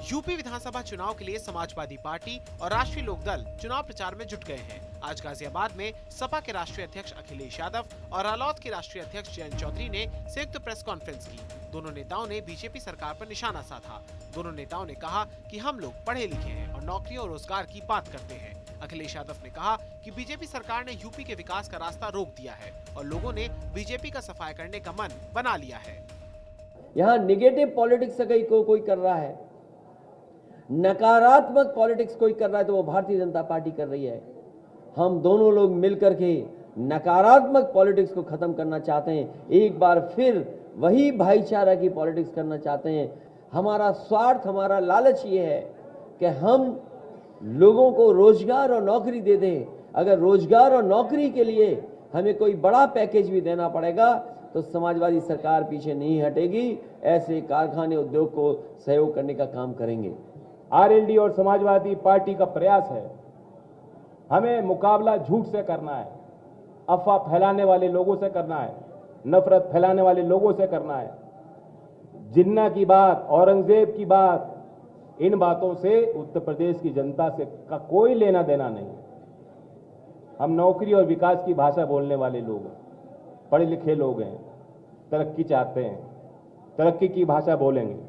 UP विधानसभा चुनाव के लिए समाजवादी पार्टी और राष्ट्रीय लोकदल चुनाव प्रचार में जुट गए हैं। आज गाजियाबाद में सपा के राष्ट्रीय अध्यक्ष अखिलेश यादव और रालोद के राष्ट्रीय अध्यक्ष जयंत चौधरी ने संयुक्त प्रेस कॉन्फ्रेंस की। दोनों नेताओं ने बीजेपी सरकार पर निशाना साधा। दोनों नेताओं ने कहा कि हम लोग पढ़े लिखे हैं और नौकरी और रोजगार की बात करते हैं। अखिलेश यादव ने कहा कि बीजेपी सरकार ने यूपी के विकास का रास्ता रोक दिया है और लोगों ने बीजेपी का सफाया करने का मन बना लिया है। यहाँ निगेटिव पॉलिटिक्स कोई कर रहा है, नकारात्मक पॉलिटिक्स कोई कर रहा है तो वो भारतीय जनता पार्टी कर रही है। हम दोनों लोग मिलकर के नकारात्मक पॉलिटिक्स को खत्म करना चाहते हैं। एक बार फिर वही भाईचारा की पॉलिटिक्स करना चाहते हैं। हमारा स्वार्थ, हमारा लालच ये है कि हम लोगों को रोजगार और नौकरी दे दें। अगर रोजगार और नौकरी के लिए हमें कोई बड़ा पैकेज भी देना पड़ेगा तो समाजवादी सरकार पीछे नहीं हटेगी। ऐसे कारखाने उद्योग को सहयोग करने का काम करेंगे। आरएलडी और समाजवादी पार्टी का प्रयास है, हमें मुकाबला झूठ से करना है, अफवाह फैलाने वाले लोगों से करना है, नफरत फैलाने वाले लोगों से करना है। जिन्ना की बात, औरंगजेब की बात, इन बातों से उत्तर प्रदेश की जनता से का कोई लेना देना नहीं। हम नौकरी और विकास की भाषा बोलने वाले लोग हैं, पढ़े लिखे लोग हैं, तरक्की चाहते हैं, तरक्की की भाषा बोलेंगे।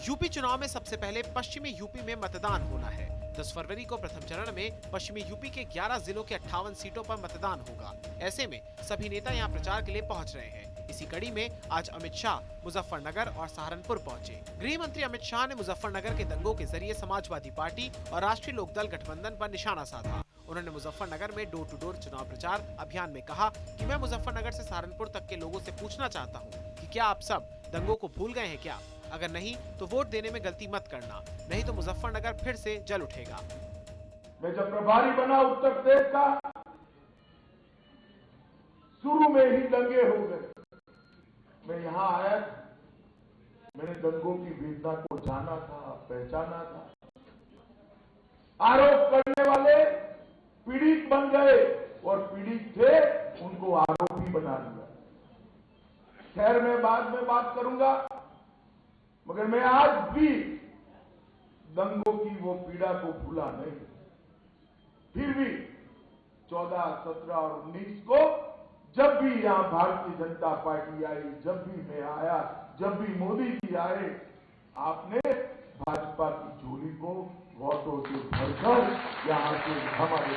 यूपी चुनाव में सबसे पहले पश्चिमी यूपी में मतदान होना है। 10 फरवरी को प्रथम चरण में पश्चिमी यूपी के 11 जिलों के 58 सीटों पर मतदान होगा। ऐसे में सभी नेता यहां प्रचार के लिए पहुंच रहे हैं। इसी कड़ी में आज अमित शाह मुजफ्फरनगर और सहारनपुर पहुंचे। गृह मंत्री अमित शाह ने मुजफ्फरनगर के दंगों के जरिए समाजवादी पार्टी और राष्ट्रीय लोकदल गठबंधन पर निशाना साधा। उन्होंने मुजफ्फरनगर में डोर टू डोर चुनाव प्रचार अभियान में कहा कि मैं मुजफ्फरनगर से सहारनपुर तक के लोगों से पूछना चाहता हूँ कि क्या आप सब दंगों को भूल गए हैं क्या? अगर नहीं तो वोट देने में गलती मत करना, नहीं तो मुजफ्फरनगर फिर से जल उठेगा। मैं जब प्रभारी बना उत्तर प्रदेश का, शुरू में ही दंगे हो गए। मैं यहां आया, मैंने दंगों की वेदना को जाना था, पहचाना था। आरोप करने वाले पीड़ित बन गए और पीड़ित थे उनको आरोपी बना दिया। खैर मैं बाद में बात करूंगा, मगर मैं आज भी दंगों की वो पीड़ा को भूला नहीं। फिर भी 14, 17 और 19 को जब भी यहां भारतीय जनता पार्टी आई, जब भी मैं आया, जब भी मोदी जी आए, आपने भाजपा की झोली को वोटों से भरकर यहां से हमारे।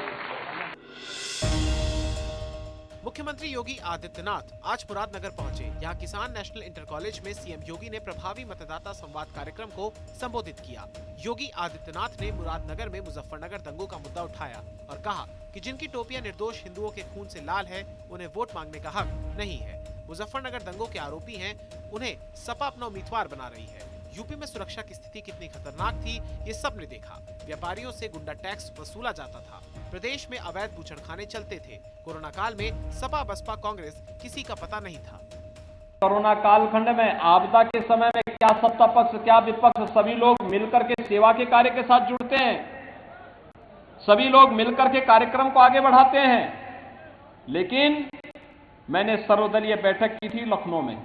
मुख्यमंत्री योगी आदित्यनाथ आज मुरादनगर पहुंचे। यहां किसान नेशनल इंटर कॉलेज में सीएम योगी ने प्रभावी मतदाता संवाद कार्यक्रम को संबोधित किया। योगी आदित्यनाथ ने मुरादनगर में मुजफ्फरनगर दंगों का मुद्दा उठाया और कहा कि जिनकी टोपियां निर्दोष हिंदुओं के खून से लाल है, उन्हें वोट मांगने का हक नहीं है। मुजफ्फरनगर दंगों के आरोपी हैं, उन्हें सपा अपना उम्मीदवार बना रही है। यूपी में सुरक्षा की स्थिति कितनी खतरनाक थी ये सब ने देखा। व्यापारियों से गुंडा टैक्स वसूला जाता था। प्रदेश में अवैध बूचड़खाने चलते थे। कोरोना काल में सपा बसपा कांग्रेस किसी का पता नहीं था। कोरोना कालखंड में, आपदा के समय में क्या सत्ता पक्ष क्या विपक्ष, सभी लोग मिलकर के सेवा के कार्य के साथ जुड़ते हैं, सभी लोग मिलकर के कार्यक्रम को आगे बढ़ाते हैं। लेकिन मैंने सर्वदलीय बैठक की थी लखनऊ में,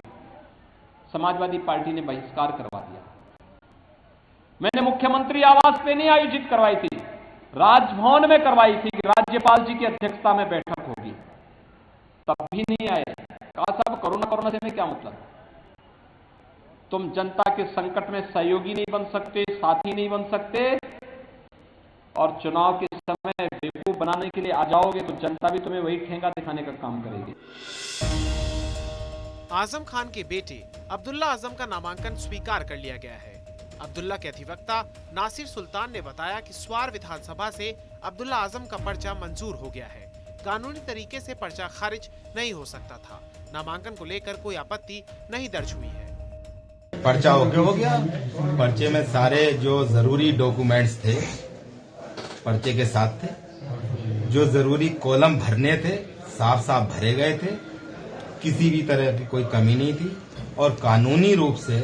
समाजवादी पार्टी ने बहिष्कार करवा दिया। मैंने मुख्यमंत्री आवास पे नहीं आयोजित करवाई थी, राजभवन में करवाई थी कि राज्यपाल जी की अध्यक्षता में बैठक होगी, तब भी नहीं आए। कहा साहब कोरोना से में क्या मतलब? तुम जनता के संकट में सहयोगी नहीं बन सकते, साथी नहीं बन सकते, और चुनाव के समय बेवकूफ बनाने के लिए आ जाओगे तो जनता भी तुम्हें वही ठेंगा दिखाने का काम करेगी। आजम खान के बेटे अब्दुल्ला आजम का नामांकन स्वीकार कर लिया गया है। अब्दुल्ला के अधिवक्ता नासिर सुल्तान ने बताया कि स्वार विधानसभा से अब्दुल्ला आजम का पर्चा मंजूर हो गया है। कानूनी तरीके से पर्चा खारिज नहीं हो सकता था। नामांकन को लेकर कोई आपत्ति नहीं दर्ज हुई है। पर्चा हो गया। पर्चे में सारे जो जरूरी डॉक्यूमेंट्स थे पर्चे के साथ थे। जो जरूरी कॉलम भरने थे साफ साफ भरे गए थे। किसी भी तरह की कोई कमी नहीं थी और कानूनी रूप से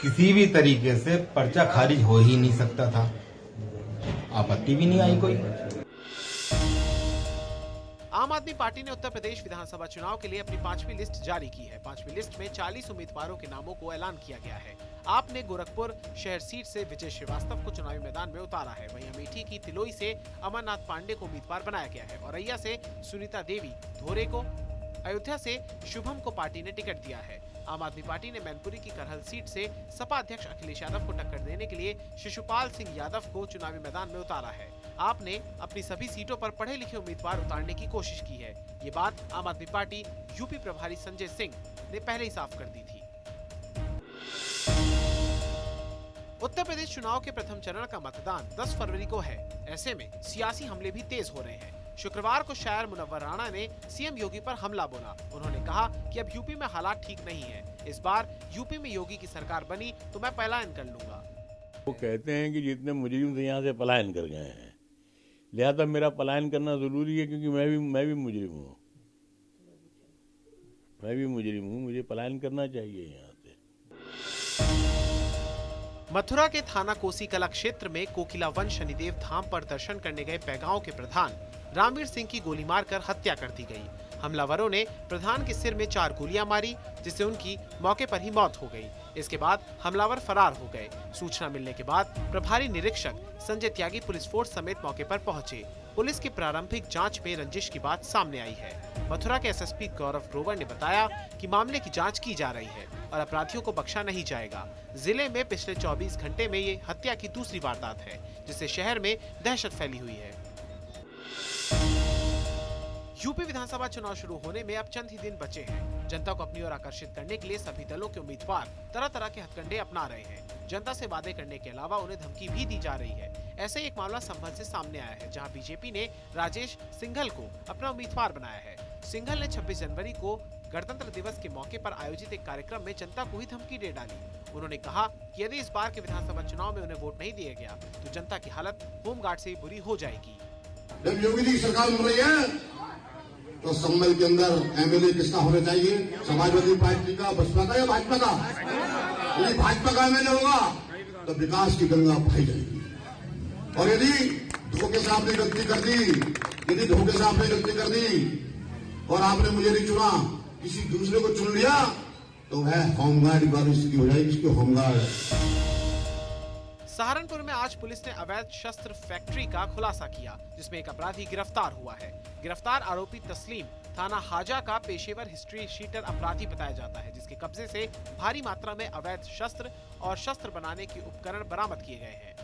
किसी भी तरीके से पर्चा खारिज हो ही नहीं सकता था। आपत्ति भी नहीं आई कोई। आम आदमी पार्टी ने उत्तर प्रदेश विधानसभा चुनाव के लिए अपनी 5वीं लिस्ट जारी की है। 5वीं लिस्ट में 40 उम्मीदवारों के नामों को ऐलान किया गया है। आप ने गोरखपुर शहर सीट से विजय श्रीवास्तव को चुनावी मैदान में उतारा है। वहीं अमेठी की तिलोई से अमरनाथ पांडे को उम्मीदवार बनाया गया है। औरैया से सुनीता देवी धोरे को, अयोध्या से शुभम को पार्टी ने टिकट दिया है। आम आदमी पार्टी ने मैनपुरी की करहल सीट से सपा अध्यक्ष अखिलेश यादव को टक्कर देने के लिए शिशुपाल सिंह यादव को चुनावी मैदान में उतारा है। आपने अपनी सभी सीटों पर पढ़े लिखे उम्मीदवार उतारने की कोशिश की है। ये बात आम आदमी पार्टी यूपी प्रभारी संजय सिंह ने पहले ही साफ कर दी थी। उत्तर प्रदेश चुनाव के प्रथम चरण का मतदान 10 फरवरी को है। ऐसे में सियासी हमले भी तेज हो रहे हैं। शुक्रवार को शायर मुनव्वर राणा ने सीएम योगी पर हमला बोला। उन्होंने कहा कि अब यूपी में हालात ठीक नहीं है। इस बार यूपी में योगी की सरकार बनी तो मैं पलायन कर लूंगा। वो कहते हैं कि जितने मुजरिम थे यहाँ से पलायन कर गए हैं, लिहाजा मेरा पलायन करना जरूरी है, क्योंकि मैं भी मुजरिम हूँ। मैं भी मुजरिम हूँ, मुझे पलायन करना चाहिए यहाँ से। मथुरा के थाना कोसी कला क्षेत्र में कोकिला वन शनिदेव धाम पर दर्शन करने गए पैगांव के प्रधान रामवीर सिंह की गोली मारकर हत्या कर दी गई। हमलावरों ने प्रधान के सिर में 4 गोलियां मारी, जिससे उनकी मौके पर ही मौत हो गई। इसके बाद हमलावर फरार हो गए। सूचना मिलने के बाद प्रभारी निरीक्षक संजय त्यागी पुलिस फोर्स समेत मौके पर पहुंचे। पुलिस की प्रारंभिक जांच में रंजिश की बात सामने आई है। मथुरा के एसएसपी गौरव ग्रोवर ने बताया कि मामले की जांच की जा रही है और अपराधियों को बख्शा नहीं जाएगा। जिले में पिछले 24 घंटे में ये हत्या की दूसरी वारदात है, जिससे शहर में दहशत फैली हुई है। यूपी विधानसभा चुनाव शुरू होने में अब चंद ही दिन बचे हैं। जनता को अपनी ओर आकर्षित करने के लिए सभी दलों के उम्मीदवार तरह तरह के हथकंडे अपना रहे हैं। जनता से वादे करने के अलावा उन्हें धमकी भी दी जा रही है। ऐसे एक मामला संभल से सामने आया है, जहां बीजेपी ने राजेश सिंघल को अपना उम्मीदवार बनाया है। सिंघल ने 26 जनवरी को गणतंत्र दिवस के मौके पर आयोजित एक कार्यक्रम में जनता को ही धमकी दे डाली। उन्होंने कहा कि यदि इस बार के विधानसभा चुनाव में उन्हें वोट नहीं दिया गया तो जनता की हालत होमगार्ड से भी बुरी हो जाएगी। जब योगी जी की सरकार बन रही है तो संभल के अंदर एमएलए किसका होना चाहिए? समाजवादी पार्टी का, बसपा का या भाजपा का? यदि भाजपा का एमएलए होगा तो विकास की गंगा बहाई जाएगी। और यदि धोखे से आपने गलती कर दी और आपने मुझे नहीं चुना, किसी दूसरे को चुन लिया, तो वह होमगार्ड वाली स्थिति हो जाएगी, जिसको होमगार्ड। सहारनपुर में आज पुलिस ने अवैध शस्त्र फैक्ट्री का खुलासा किया, जिसमें एक अपराधी गिरफ्तार हुआ है। गिरफ्तार आरोपी तस्लीम थाना हाजा का पेशेवर हिस्ट्री शीटर अपराधी बताया जाता है, जिसके कब्जे से भारी मात्रा में अवैध शस्त्र और शस्त्र बनाने के उपकरण बरामद किए गए हैं।